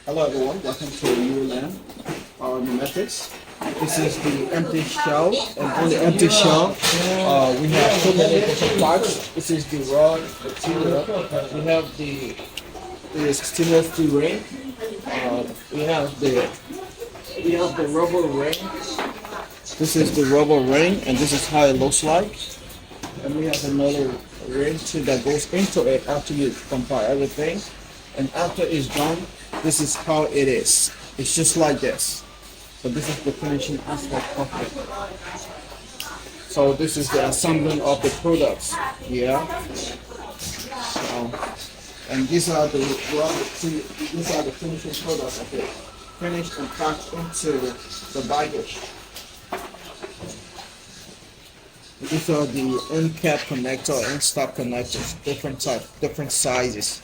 Hello everyone, welcome to Eva-ANMASPC. This is the empty shell, and on the empty shell, we have two many different parts. This is the raw material. We have the stainless steel ring. We have the rubber ring. This is the rubber ring, and this is how it looks like. And we have another ring too that goes into it after you compile everything. And after it's done, this is how it is. It's just like this. So this is the finishing aspect of it. So this is the assembling of the products. Yeah. And these are the finishing products of it. Finished and packed into the baggage. These are the end cap connector, end stop connectors, different type, different sizes.